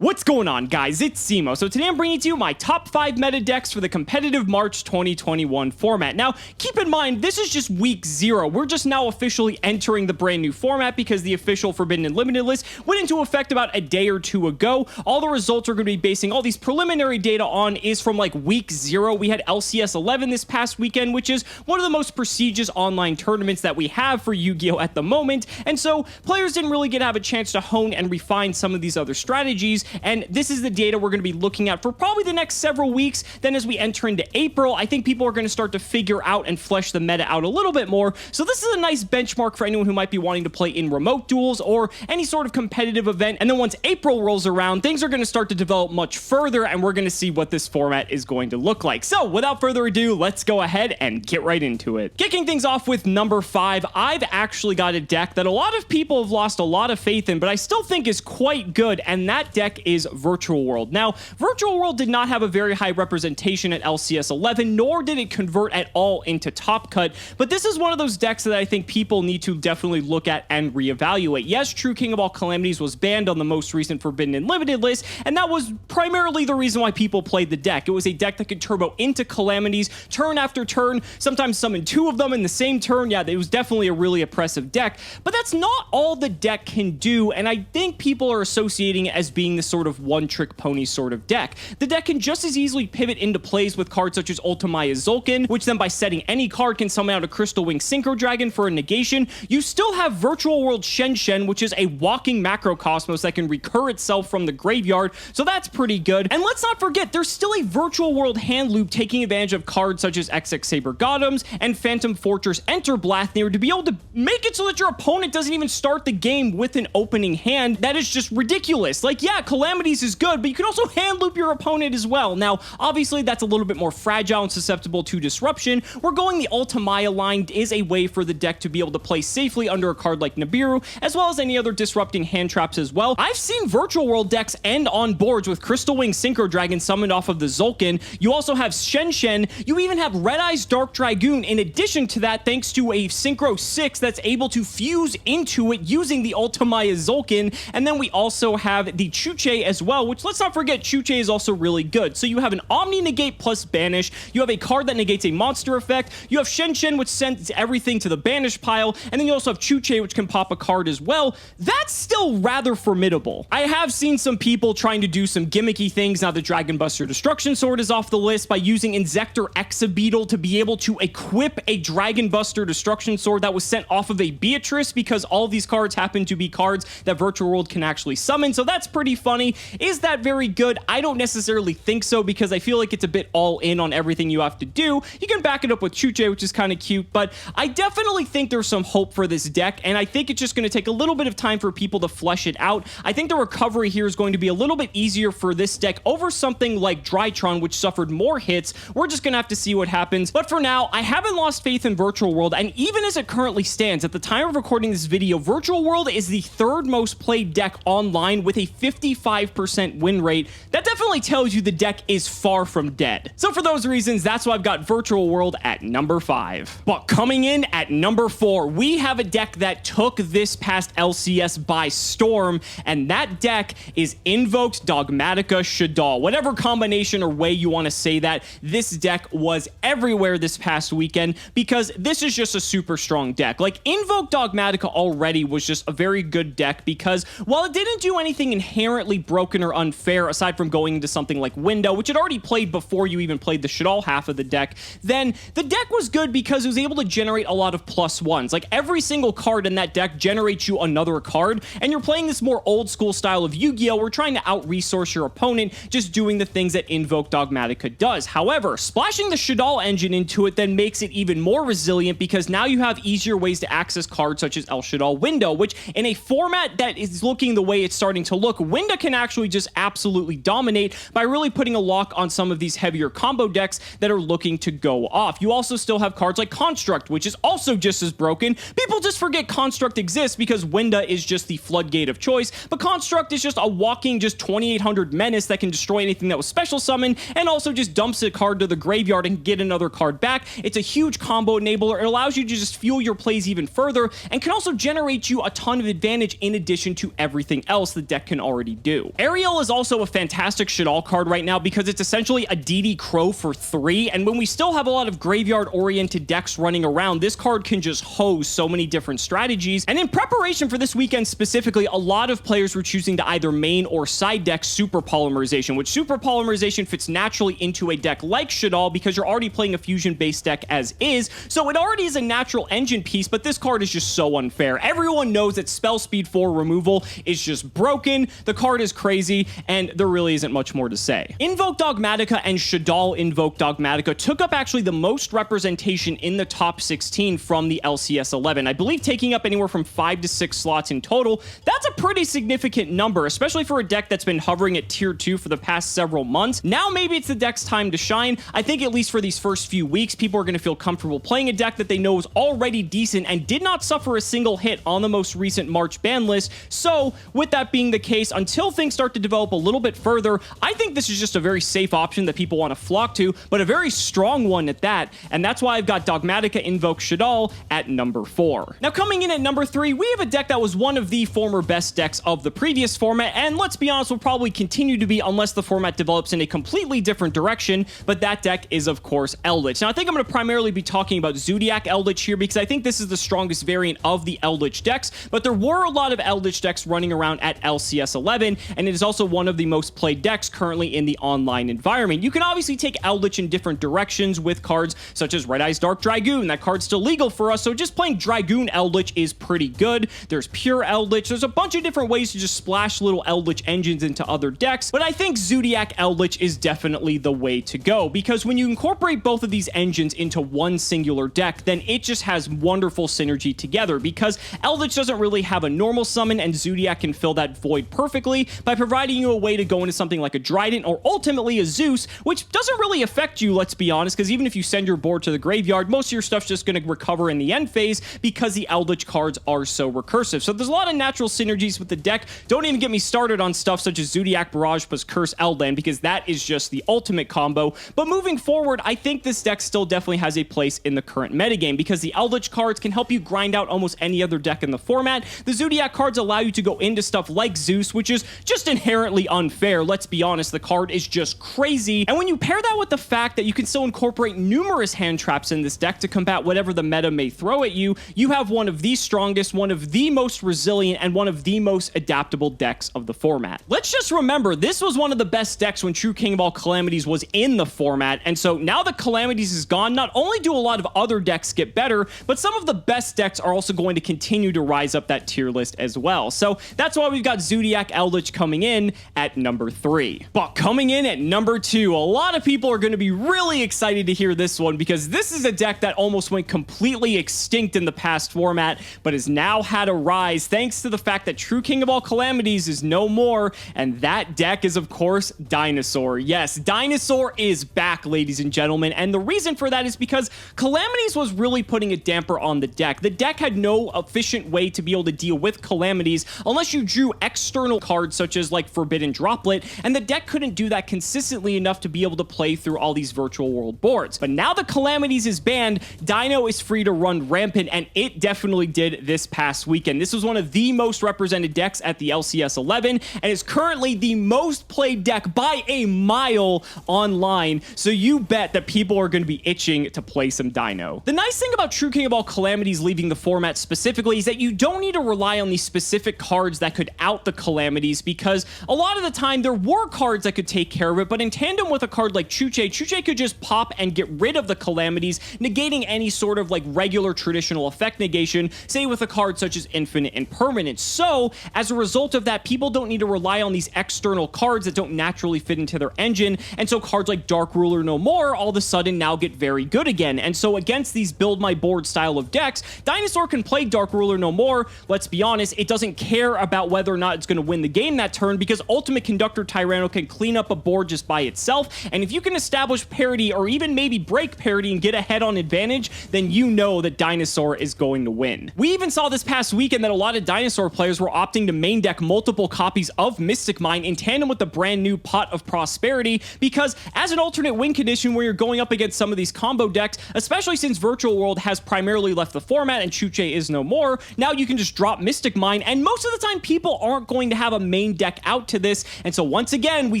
What's going on, guys? It's Cimoooooooo. So today I'm bringing to you my top 5 meta decks for the competitive March 2021 format. Now, keep in mind, this is just week 0. We're just now officially entering the brand new format because the official Forbidden and Limited list went into effect about a day or two ago. All the results we're going to be basing all these preliminary data on is from like week 0. We had LCS 11 this past weekend, which is one of the most prestigious online tournaments that we have for Yu-Gi-Oh! At the moment. And so players didn't really get to have a chance to hone and refine some of these other strategies. And this is the data we're going to be looking at for probably the next several weeks. Then as we enter into April, I think people are going to start to figure out and flesh the meta out a little bit more. So this is a nice benchmark for anyone who might be wanting to play in remote duels or any sort of competitive event. And then once April rolls around, things are going to start to develop much further, and we're going to see what this format is going to look like. So without further ado, let's go ahead and get right into it. Kicking things off with number 5, I've actually got a deck that a lot of people have lost a lot of faith in, but I still think is quite good, and that deck is Virtual World. Now, Virtual World did not have a very high representation at LCS 11, nor did it convert at all into Top Cut, but this is one of those decks that I think people need to definitely look at and reevaluate. Yes, True King of all Calamities was banned on the most recent Forbidden and Limited list, and that was primarily the reason why people played the deck. It was a deck that could turbo into Calamities turn after turn, sometimes summon 2 of them in the same turn. Yeah, it was definitely a really oppressive deck, but that's not all the deck can do, and I think people are associating it as being this sort of one-trick pony sort of deck. The deck can just as easily pivot into plays with cards such as Ultimaya Zulkin, which then by setting any card can summon out a Crystal Wing Synchro Dragon for a negation. You still have Virtual World Shen Shen, which is a walking macrocosmos that can recur itself from the graveyard, so that's pretty good. And let's not forget, there's still a Virtual World hand loop taking advantage of cards such as XX Saber Gothams and Phantom Fortress Enter Blathnir to be able to make it so that your opponent doesn't even start the game with an opening hand. That is just ridiculous. Like, yeah, Calamities is good, but you can also hand loop your opponent as well. Now, obviously, that's a little bit more fragile and susceptible to disruption. We're going the Ultimaya line is a way for the deck to be able to play safely under a card like Nibiru, as well as any other disrupting hand traps as well. I've seen Virtual World decks end on boards with Crystal Wing Synchro Dragon summoned off of the Zulkin. You also have Shen Shen. You even have Red Eyes Dark Dragoon in addition to that, thanks to a Synchro 6 that's able to fuse into it using the Ultimaya Zulkin. And then we also have the Chuche as well, which let's not forget, Chuche is also really good. So you have an Omni Negate plus Banish, you have a card that negates a monster effect, you have Shen Shen, which sends everything to the Banish pile, and then you also have Chuche, which can pop a card as well. That's still rather formidable. I have seen some people trying to do some gimmicky things now that Dragon Buster Destruction Sword is off the list by using Inzektor Exabeetle to be able to equip a Dragon Buster Destruction Sword that was sent off of a Beatrice, because all these cards happen to be cards that Virtual World can actually summon, so that's pretty funny. Is that very good? I don't necessarily think so, because I feel like it's a bit all in on everything you have to do. You can back it up with Chuche, which is kind of cute, but I definitely think there's some hope for this deck, and I think it's just going to take a little bit of time for people to flesh it out. I think the recovery here is going to be a little bit easier for this deck over something like Drytron, which suffered more hits. We're just going to have to see what happens, but for now, I haven't lost faith in Virtual World, and even as it currently stands, at the time of recording this video, Virtual World is the 3rd most played deck online with a 55% win rate. That definitely tells you the deck is far from dead. So for those reasons, that's why I've got Virtual World at number 5. But coming in at number 4, we have a deck that took this past LCS by storm, and that deck is Invoked Dogmatica Shaddoll. Whatever combination or way you want to say that, this deck was everywhere this past weekend because this is just a super strong deck. Like, Invoked Dogmatica already was just a very good deck because while it didn't do anything inherently broken or unfair aside from going into something like Window, which had already played before you even played the Shaddoll half of the deck, then the deck was good because it was able to generate a lot of +1s. Like, every single card in that deck generates you another card, and you're playing this more old school style of Yu-Gi-Oh! We're trying to out-resource your opponent, just doing the things that Invoke Dogmatica does. However, splashing the Shaddoll engine into it then makes it even more resilient because now you have easier ways to access cards such as El Shaddoll Window, which in a format that is looking the way it's starting to look, Window can actually just absolutely dominate by really putting a lock on some of these heavier combo decks that are looking to go off. You also still have cards like Construct, which is also just as broken. People just forget Construct exists because Winda is just the floodgate of choice, but Construct is just a walking just 2800 menace that can destroy anything that was special summoned and also just dumps a card to the graveyard and get another card back. It's a huge combo enabler. It allows you to just fuel your plays even further and can also generate you a ton of advantage in addition to everything else the deck can already do. Dragoon. Ariel is also a fantastic Shaddoll card right now because it's essentially a DD Crow for 3, and when we still have a lot of graveyard-oriented decks running around, this card can just hose so many different strategies. And in preparation for this weekend specifically, a lot of players were choosing to either main or side deck Super Polymerization, which Super Polymerization fits naturally into a deck like Shaddoll because you're already playing a fusion-based deck as is, so it already is a natural engine piece, but this card is just so unfair. Everyone knows that spell speed 4 removal is just broken, the card is crazy, and there really isn't much more to say. Invoke Dogmatica and Shaddoll Invoke Dogmatica took up actually the most representation in the top 16 from the LCS 11. I believe taking up anywhere from 5 to 6 slots in total. That's a pretty significant number, especially for a deck that's been hovering at tier 2 for the past several months. Now maybe it's the deck's time to shine. I think at least for these first few weeks, people are going to feel comfortable playing a deck that they know is already decent and did not suffer a single hit on the most recent March ban list. So with that being the case, until things start to develop a little bit further, I think this is just a very safe option that people want to flock to, but a very strong one at that, and that's why I've got Dogmatica Invoke Shaddoll at number 4. Now coming in at number 3, we have a deck that was one of the former best decks of the previous format, and let's be honest, will probably continue to be unless the format develops in a completely different direction, but that deck is of course Eldritch. Now I think I'm going to primarily be talking about Zodiac Eldritch here because I think this is the strongest variant of the Eldritch decks, but there were a lot of Eldritch decks running around at LCS 11, and it is also one of the most played decks currently in the online environment. You can obviously take Eldritch in different directions with cards such as Red Eyes Dark Dragoon. That card's still legal for us, so just playing Dragoon Eldritch is pretty good. There's Pure Eldritch. There's a bunch of different ways to just splash little Eldritch engines into other decks, but I think Zodiac Eldritch is definitely the way to go because when you incorporate both of these engines into one singular deck, then it just has wonderful synergy together because Eldritch doesn't really have a normal summon and Zodiac can fill that void perfectly by providing you a way to go into something like a Trident or ultimately a Zeus, which doesn't really affect you, let's be honest, because even if you send your board to the graveyard, most of your stuff's just going to recover in the end phase because the Eldritch cards are so recursive. So there's a lot of natural synergies with the deck. Don't even get me started on stuff such as Zodiac Barrage plus Curse Eldland because that is just the ultimate combo. But moving forward, I think this deck still definitely has a place in the current metagame because the Eldritch cards can help you grind out almost any other deck in the format. The Zodiac cards allow you to go into stuff like Zeus, which is just inherently unfair. Let's be honest, the card is just crazy. And when you pair that with the fact that you can still incorporate numerous hand traps in this deck to combat whatever the meta may throw at you, you have one of the strongest, one of the most resilient, and one of the most adaptable decks of the format. Let's just remember, this was one of the best decks when True King of All Calamities was in the format, and so now that Calamities is gone, not only do a lot of other decks get better, but some of the best decks are also going to continue to rise up that tier list as well. So that's why we've got Zodiac Eldritch coming in at number 3. But coming in at number 2, a lot of people are going to be really excited to hear this one because this is a deck that almost went completely extinct in the past format, but has now had a rise thanks to the fact that True King of All Calamities is no more, and that deck is of course Dinosaur. Yes, Dinosaur is back, ladies and gentlemen, and the reason for that is because Calamities was really putting a damper on the deck. The deck had no efficient way to be able to deal with Calamities unless you drew external cards such as like Forbidden Droplet, and the deck couldn't do that consistently enough to be able to play through all these virtual world boards. But now that Calamities is banned, Dino is free to run rampant, and it definitely did this past weekend. This was one of the most represented decks at the LCS 11, and is currently the most played deck by a mile online, so you bet that people are going to be itching to play some Dino. The nice thing about True King of All Calamities leaving the format specifically is that you don't need to rely on these specific cards that could out the Calamities, because a lot of the time there were cards that could take care of it, but in tandem with a card like Chuche could just pop and get rid of the Calamities, negating any sort of like regular traditional effect negation, say with a card such as Infinite Impermanence. So as a result of that, people don't need to rely on these external cards that don't naturally fit into their engine, and so cards like Dark Ruler No More all of a sudden now get very good again. And so against these build my board style of decks, Dinosaur can play Dark Ruler No More. Let's be honest, it doesn't care about whether or not it's going to win the game that turn, because Ultimate Conductor Tyranno can clean up a board just by itself, and if you can establish parity or even maybe break parity and get ahead on advantage, then you know that Dinosaur is going to win. We even saw this past weekend that a lot of Dinosaur players were opting to main deck multiple copies of Mystic Mine in tandem with the brand new Pot of Prosperity, because as an alternate win condition where you're going up against some of these combo decks, especially since Virtual World has primarily left the format and Chuche is no more, now you can just drop Mystic Mine, and most of the time people aren't going to have a main deck out to this. And so once again, we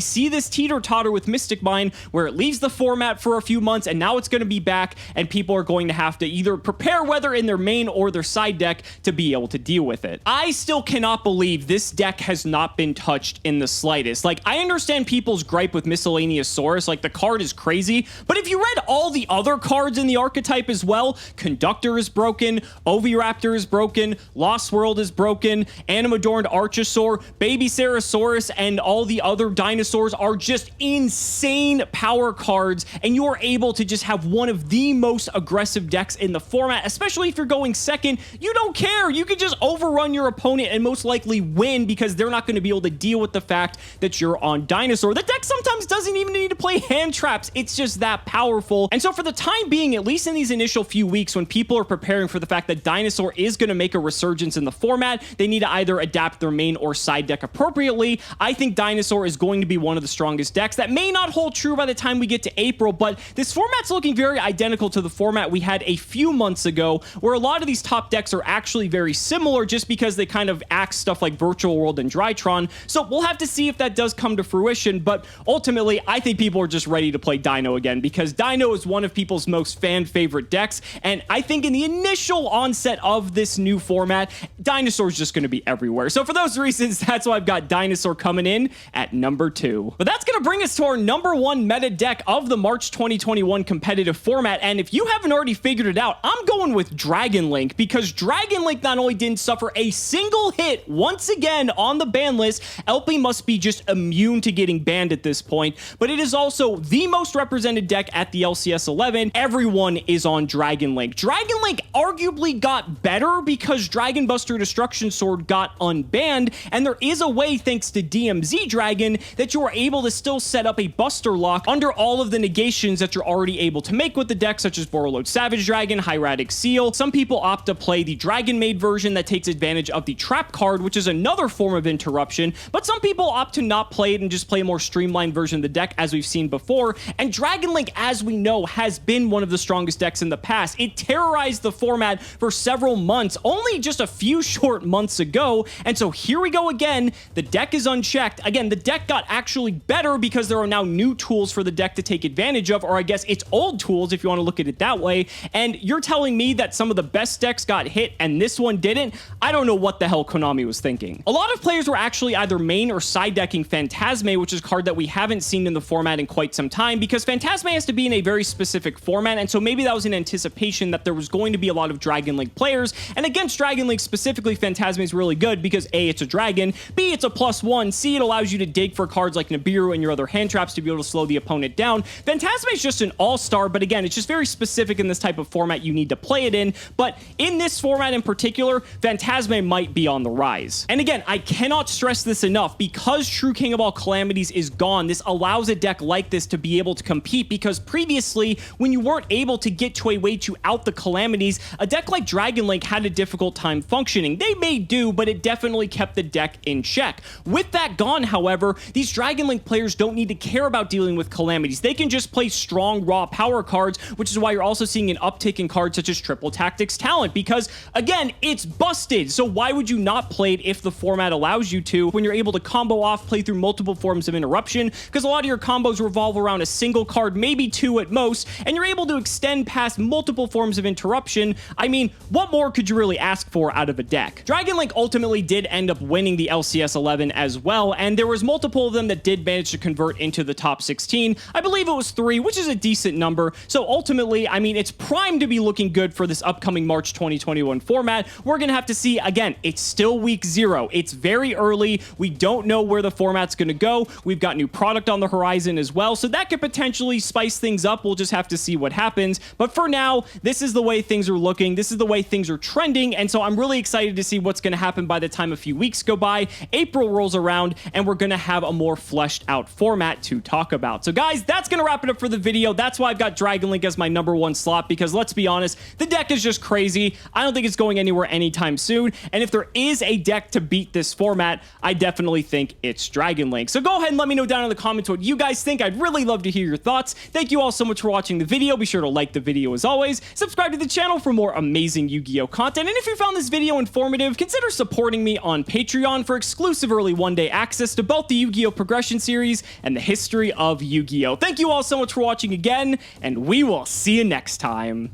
see this teeter-totter with Mystic Mine where it leaves the format for a few months and now it's going to be back, and people are going to have to either prepare whether in their main or their side deck to be able to deal with it. I still cannot believe this deck has not been touched in the slightest. Like, I understand people's gripe with Miscellaneous Saurus, like the card is crazy, but if you read all the other cards in the archetype as well, Conductor is broken, Oviraptor is broken, Lost World is broken, Animadorned Archosaur, Baby Ceresaurus, and all the other dinosaurs are just insane power cards, and you are able to just have one of the most aggressive decks in the format, especially if you're going second. You don't care. You can just overrun your opponent and most likely win because they're not going to be able to deal with the fact that you're on Dinosaur. The deck sometimes doesn't even need to play hand traps. It's just that powerful. And so for the time being, at least in these initial few weeks when people are preparing for the fact that Dinosaur is going to make a resurgence in the format, they need to either adapt their main or side deck appropriately. I think Dinosaur is going to be one of the strongest decks. That may not hold true by the time we get to April, but this format's looking very identical to the format we had a few months ago, where a lot of these top decks are actually very similar just because they kind of axe stuff like Virtual World and Drytron. So we'll have to see if that does come to fruition, but ultimately, I think people are just ready to play Dino again because Dino is one of people's most fan favorite decks, and I think in the initial onset of this new format, Dinosaur is just going to be everywhere. So for those reasons, that's why I've got Dinosaur coming in at number 2. But that's going to bring us to our number 1 meta deck of the March 2021 competitive format, and if you haven't already figured it out, I'm going with Dragon Link because Dragon Link not only didn't suffer a single hit once again on the ban list, LP must be just immune to getting banned at this point, but it is also the most represented deck at the LCS 11. Everyone is on Dragon Link. Dragon Link arguably got better because Dragon Buster Destruction Sword got unbanned, and there is a way, thanks to DMZ Dragon, that you are able to still set up a Buster Lock under all of the negations that you're already able to make with the deck, such as Borreload Savage Dragon, Hieratic Seal. Some people opt to play the Dragon Maid version that takes advantage of the Trap card, which is another form of interruption, but some people opt to not play it and just play a more streamlined version of the deck, as we've seen before. And Dragon Link, as we know, has been one of the strongest decks in the past. It terrorized the format for several months, only just a few short months ago, and so here we go again. The deck is unchecked. Again, the deck got actually better because there are now new tools for the deck to take advantage of, or I guess it's old tools if you want to look at it that way, and you're telling me that some of the best decks got hit and this one didn't? I don't know what the hell Konami was thinking. A lot of players were actually either main or side decking Phantasme, which is a card that we haven't seen in the format in quite some time, because Phantasme has to be in a very specific format, and so maybe that was in anticipation that there was going to be a lot of Dragon Link players, and against Dragon Link specifically, Phantasme is really good because A, it's a dragon, B, it's a +1, C, it allows you to dig for cards like Nibiru and your other hand traps to be able to slow the opponent down. Phantasme is just an all-star, but again, it's just very specific in this type of format you need to play it in, but in this format in particular, Phantasme might be on the rise. And again, I cannot stress this enough, because True King of All Calamities is gone, this allows a deck like this to be able to compete, because previously, when you weren't able to get to a way to out the Calamities, a deck like Dragon Link had a difficult time functioning. They may do, but it definitely kept the deck in check. With that gone, however, these Dragon Link players don't need to care about dealing with Calamities. They can just play strong, raw power cards, which is why you're also seeing an uptick in cards such as Triple Tactics Talent, because, again, it's busted. So why would you not play it if the format allows you to, when you're able to combo off, play through multiple forms of interruption, because a lot of your combos revolve around a single card, maybe two at most, and you're able to extend past multiple forms of interruption. I mean, what more could you really ask for out of a deck? Dragon Link ultimately did end up winning the LCS 11 as well, and there was multiple of them that did manage to convert into the top 16. I believe it was 3, which is a decent number. So ultimately, I mean, it's primed to be looking good for this upcoming March 2021 format. We're going to have to see. Again, it's still week 0. It's very early. We don't know where the format's going to go. We've got new product on the horizon as well, so that could potentially spice things up. We'll just have to see what happens. But for now, this is the way things are looking. This is the way things are trending, and so I'm really excited to see what's going to happen by the time a few weeks go by. April rolls around, and we're going to have a more fleshed out format to talk about. So guys, that's going to wrap it up for the video. That's why I've got Dragon Link as my number 1 slot, because let's be honest, the deck is just crazy. I don't think it's going anywhere anytime soon, and if there is a deck to beat this format, I definitely think it's Dragon Link. So go ahead and let me know down in the comments what you guys think. I'd really love to hear your thoughts. Thank you all so much for watching the video. Be sure to like the video as always. Subscribe to the channel for more amazing Yu-Gi-Oh content, and if you found this video informative informative, consider supporting me on Patreon for exclusive early one-day access to both the Yu-Gi-Oh! Progression series and the history of Yu-Gi-Oh! Thank you all so much for watching again, and we will see you next time.